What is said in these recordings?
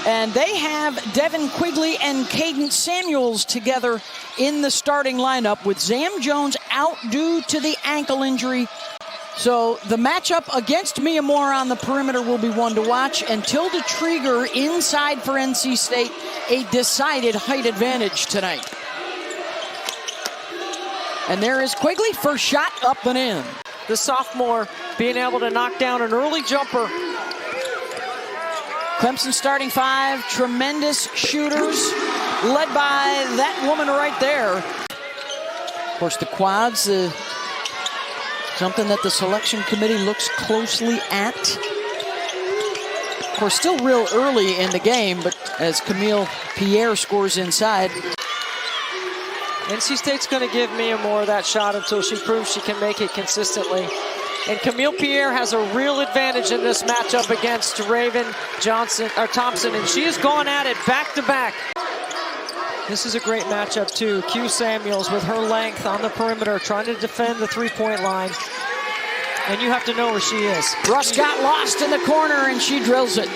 And they have Devin Quigley and Caden Samuels together in the starting lineup with Zam Jones out due to the ankle injury. So the matchup against Mia Moore on the perimeter will be one to watch, and Tilda Trygger inside for NC State, a decided height advantage tonight. And there is Quigley, first shot up and in. The sophomore being able to knock down an early jumper. Clemson starting five, tremendous shooters, led by that woman right there. Of course, the quads, something that the selection committee looks closely at. Of course, still real early in the game, but as Khamil Pierre scores inside. NC State's going to give Mia Moore that shot until she proves she can make it consistently. And Khamil Pierre has a real advantage in this matchup against Thompson, and she has gone at it back-to-back. This is a great matchup, too. Q Samuels with her length on the perimeter, trying to defend the three-point line. And you have to know where she is. Russ got lost in the corner, and she drills it.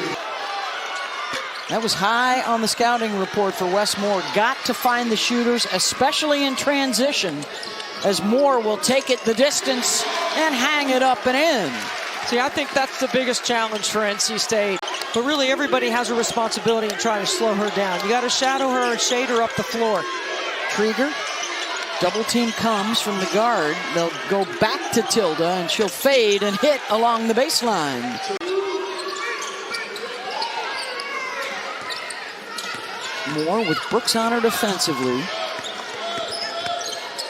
That was high on the scouting report for Wes Moore. Got to find the shooters, especially in transition, as Moore will take it the distance and hang it up and in. See, I think that's the biggest challenge for NC State. But really, everybody has a responsibility in trying to slow her down. You got to shadow her and shade her up the floor. Trygger, double team comes from the guard. They'll go back to Tilda, and she'll fade and hit along the baseline. Moore with Brooks on her defensively.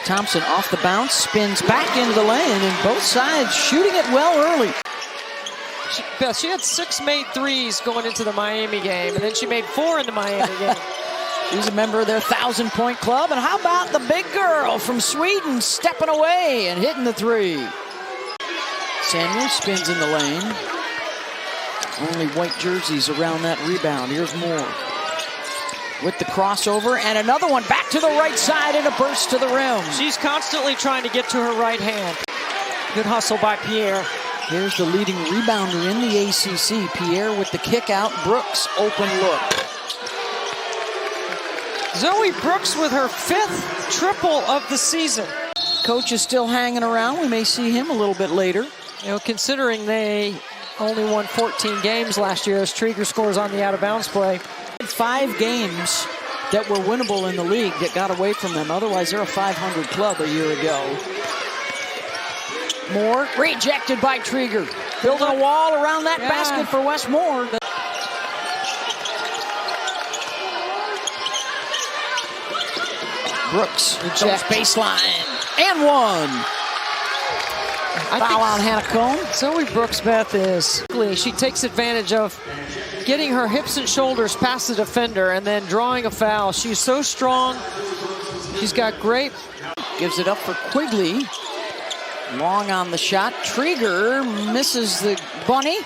Thompson off the bounce, spins back into the lane, and both sides shooting it well early. She had 6 made threes going into the Miami game, and then she made 4 in the Miami game. She's a member of their 1,000-point club. And how about the big girl from Sweden stepping away and hitting the three? Samuel spins in the lane. Only white jerseys around that rebound. Here's Moore with the crossover, and another one back to the right side and a burst to the rim. She's constantly trying to get to her right hand. Good hustle by Pierre. Here's the leading rebounder in the ACC. Pierre with the kick out. Brooks, open look. Zoe Brooks with her 5th triple of the season. Coach is still hanging around. We may see him a little bit later. You know, considering they only won 14 games last year as Trygger scores on the out-of-bounds play. 5 games that were winnable in the league that got away from them. Otherwise, they're a 500 club a year ago. Moore rejected by Trygger. Building a wall around that basket for Wes Moore. Brooks rejects baseline and one. Foul on Hannah Cohn. Zoe Brooks, Beth, she takes advantage of getting her hips and shoulders past the defender and then drawing a foul. She's so strong. She's got great. Gives it up for Quigley. Long on the shot. Trygger misses the bunny.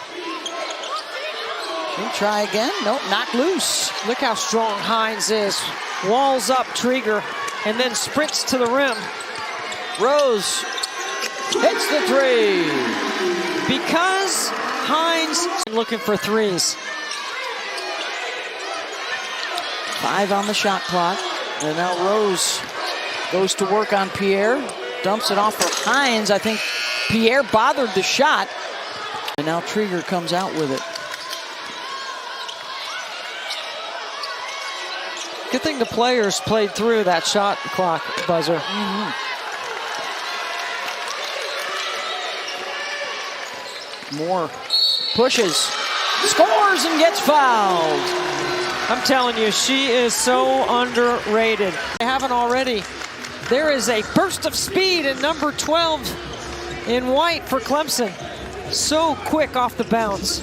She'll try again. Nope, knocked loose. Look how strong Hines is. Walls up Trygger and then sprints to the rim. Rose hits the three. Because Hines looking for threes. 5 on the shot clock. And now Rose goes to work on Pierre. Dumps it off for Hines. I think Pierre bothered the shot. And now Trygger comes out with it. Good thing the players played through that shot clock buzzer. Moore pushes, scores, and gets fouled. I'm telling you, she is so underrated. I haven't already. There is a burst of speed in number 12 in white for Clemson. So quick off the bounce.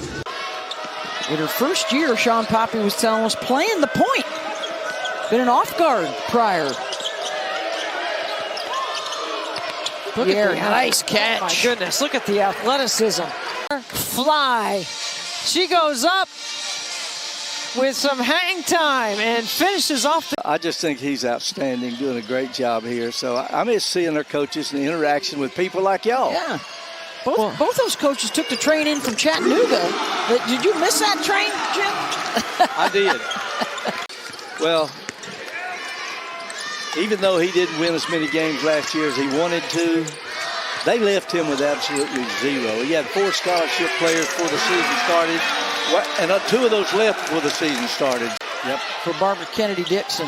In her first year, Sean Poppy was telling us, playing the point. Been an off guard prior. Look Pierre, at the nice catch. Oh my goodness, look at the athleticism. Fly. She goes up with some hang time and finishes off the... I just think he's outstanding, doing a great job here. So I miss seeing our coaches and the interaction with people like y'all. Yeah. Both those coaches took the train in from Chattanooga. Did you miss that train, Jim? I did. Well, even though he didn't win as many games last year as he wanted to, they left him with absolutely zero. He had 4 scholarship players before the season started, and 2 of those left before the season started. Yep. For Barbara Kennedy Dixon.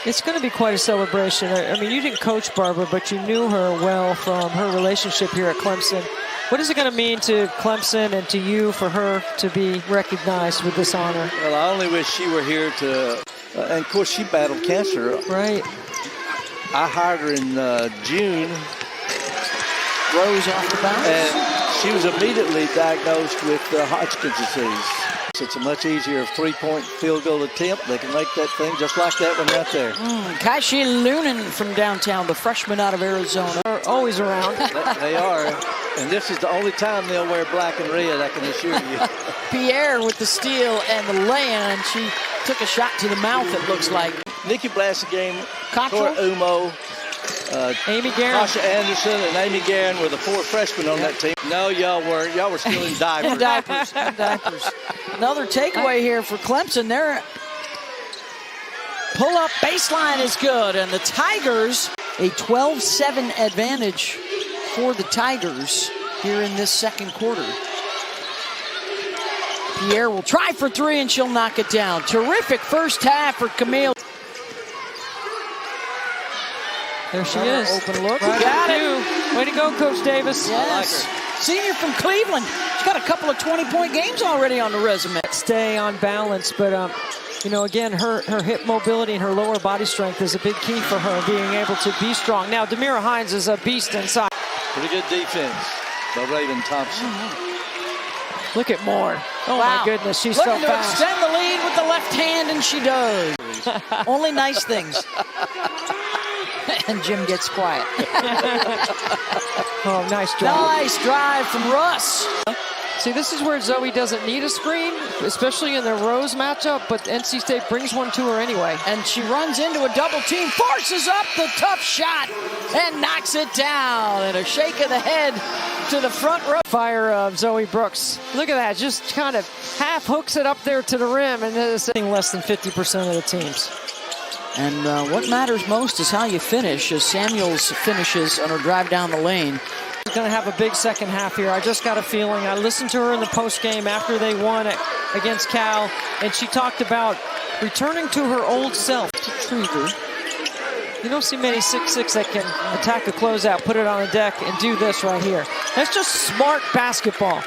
It's going to be quite a celebration. I mean, you didn't coach Barbara, but you knew her well from her relationship here at Clemson. What is it going to mean to Clemson and to you for her to be recognized with this honor? Well, I only wish she were here to, and of course she battled cancer. Right. I hired her in June. Rose off the bounce. And she was immediately diagnosed with Hodgkin's disease. It's a much easier 3-point field goal attempt. They can make that thing just like that one right there. Kaishi Lunan from downtown, the freshman out of Arizona. They're always around. They are. And this is the only time they'll wear black and red, I can assure you. Pierre with the steal and the lay-in. She took a shot to the mouth, it looks like. Nikki Blassegame, Cottrell, Cora Umo, Amy Guerin, Tasha Anderson, and Amy Guerin were the 4 freshmen on that team. No, y'all weren't. Y'all were still in diapers. diapers. Another takeaway here for Clemson. Their pull-up baseline is good, and the Tigers, a 12-7 advantage for the Tigers here in this second quarter. Pierre will try for 3, and she'll knock it down. Terrific first half for Khamil. There she is. Open look. Right, Got it. Way to go, Coach Davis. Yes. Senior from Cleveland. She's got a couple of 20-point games already on the resume. Stay on balance, but you know, again, her hip mobility and her lower body strength is a big key for her, being able to be strong. Now, Demira Hines is a beast inside. Pretty good defense by Raven Thompson. Look at Moore. Oh, wow. My goodness, she's Looking so fast. to extend the lead with the left hand, and she does. Only nice things. And Jim gets quiet. Oh, nice drive. Nice drive from Russ. See, this is where Zoe doesn't need a screen, especially in the Rose matchup, but NC State brings one to her anyway. And she runs into a double team, forces up the tough shot, and knocks it down. And a shake of the head to the front row. Fire of Zoe Brooks. Look at that, just kind of half hooks it up there to the rim, and then it's less than 50% of the teams. And what matters most is how you finish, as Samuels finishes on her drive down the lane. She's going to have a big second half here. I just got a feeling. I listened to her in the postgame after they won against Cal, and she talked about returning to her old self. To Trygger. You don't see many 6'6" that can attack a closeout, put it on the deck, and do this right here. That's just smart basketball.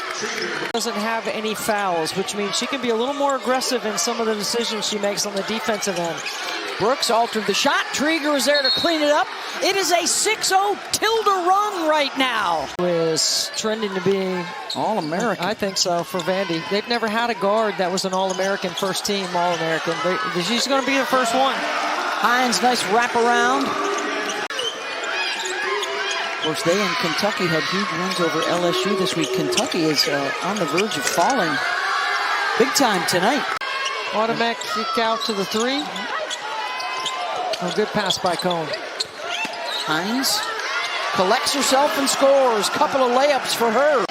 Doesn't have any fouls, which means she can be a little more aggressive in some of the decisions she makes on the defensive end. Brooks altered the shot. Trygger was there to clean it up. It is a 6-0 Tilda run right now. Is trending to be All-American. I think so for Vandy. They've never had a guard that was an All-American, first team All-American. She's going to be the first one. Hines, nice wraparound. Of course, they in Kentucky had huge wins over LSU this week. Kentucky is on the verge of falling big time tonight. Automatic kick out to the 3. A good pass by Cone. Hines collects herself and scores. Couple of layups for her.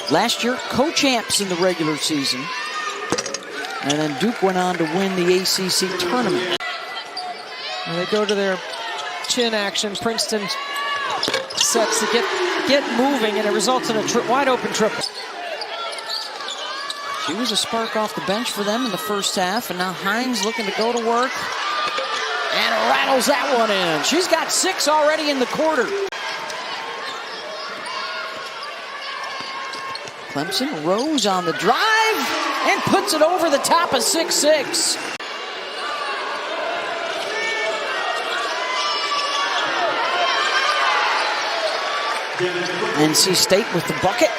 Last year, co-champs in the regular season. And then Duke went on to win the ACC tournament. And they go to their chin action. Princeton sets to get moving, and it results in a wide open triple. She was a spark off the bench for them in the first half, and now Hines looking to go to work. And rattles that one in. She's got 6 already in the quarter. Clemson, Rose on the drive and puts it over the top of 6-6. NC State with the bucket.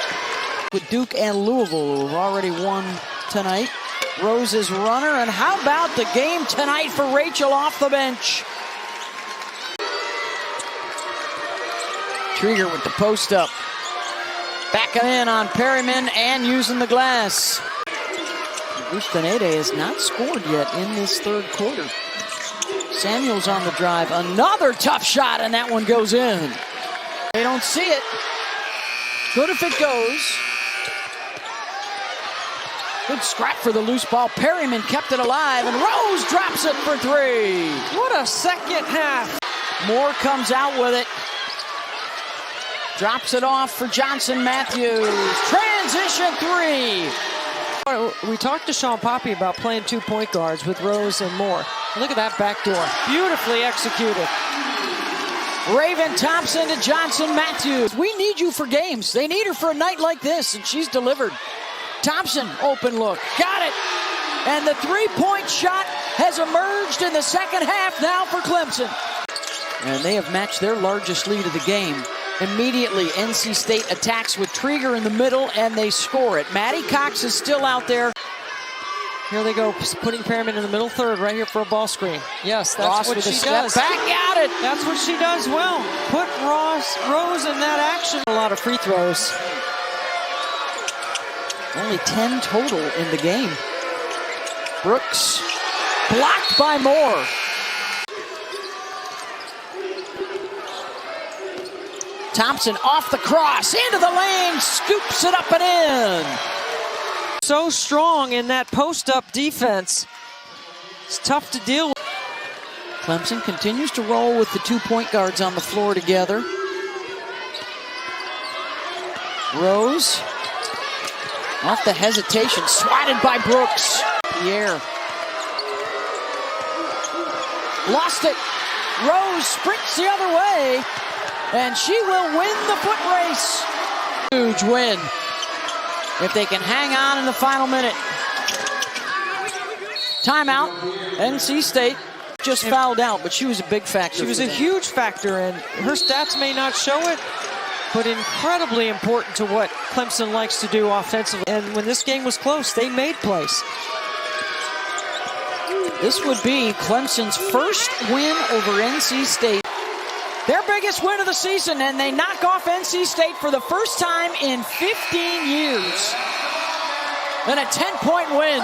With Duke and Louisville, who have already won tonight. Rose is runner, and how about the game tonight for Rachael off the bench? Trygger with the post up. Backing in on Perryman and using the glass. Bustanede has not scored yet in this third quarter. Samuels on the drive. Another tough shot, and that one goes in. They don't see it. Good if it goes. Good scrap for the loose ball. Perryman kept it alive, and Rose drops it for three. What a second half. Moore comes out with it. Drops it off for Johnson Matthews. Transition three. We talked to Sean Poppy about playing 2 point guards with Rose and Moore. Look at that back door. Beautifully executed. Raven Thompson to Johnson Matthews. We need you for games. They need her for a night like this, and she's delivered. Thompson, open look. Got it. And the three-point shot has emerged in the second half now for Clemson. And they have matched their largest lead of the game. Immediately, NC State attacks with Trygger in the middle, and they score it. Maddie Cox is still out there. Here they go, putting Perryman in the middle third right here for a ball screen. Yes, that's Ross what with she a step does. back, got it. That's what she does well. Put Rose in that action. A lot of free throws. Only 10 total in the game. Brooks blocked by Moore. Thompson off the cross, into the lane, scoops it up and in. So strong in that post-up defense. It's tough to deal with. Clemson continues to roll with the 2 point guards on the floor together. Rose, off the hesitation, swatted by Brooks. Pierre. Lost it. Rose sprints the other way, and she will win the foot race. Huge win if they can hang on in the final minute. Timeout. NC State just fouled out, but she was a big factor. She was a huge factor, and her stats may not show it, but incredibly important to what Clemson likes to do offensively. And when this game was close, they made plays. This would be Clemson's first win over NC State. Their biggest win of the season, and they knock off NC State for the first time in 15 years. And a 10-point win.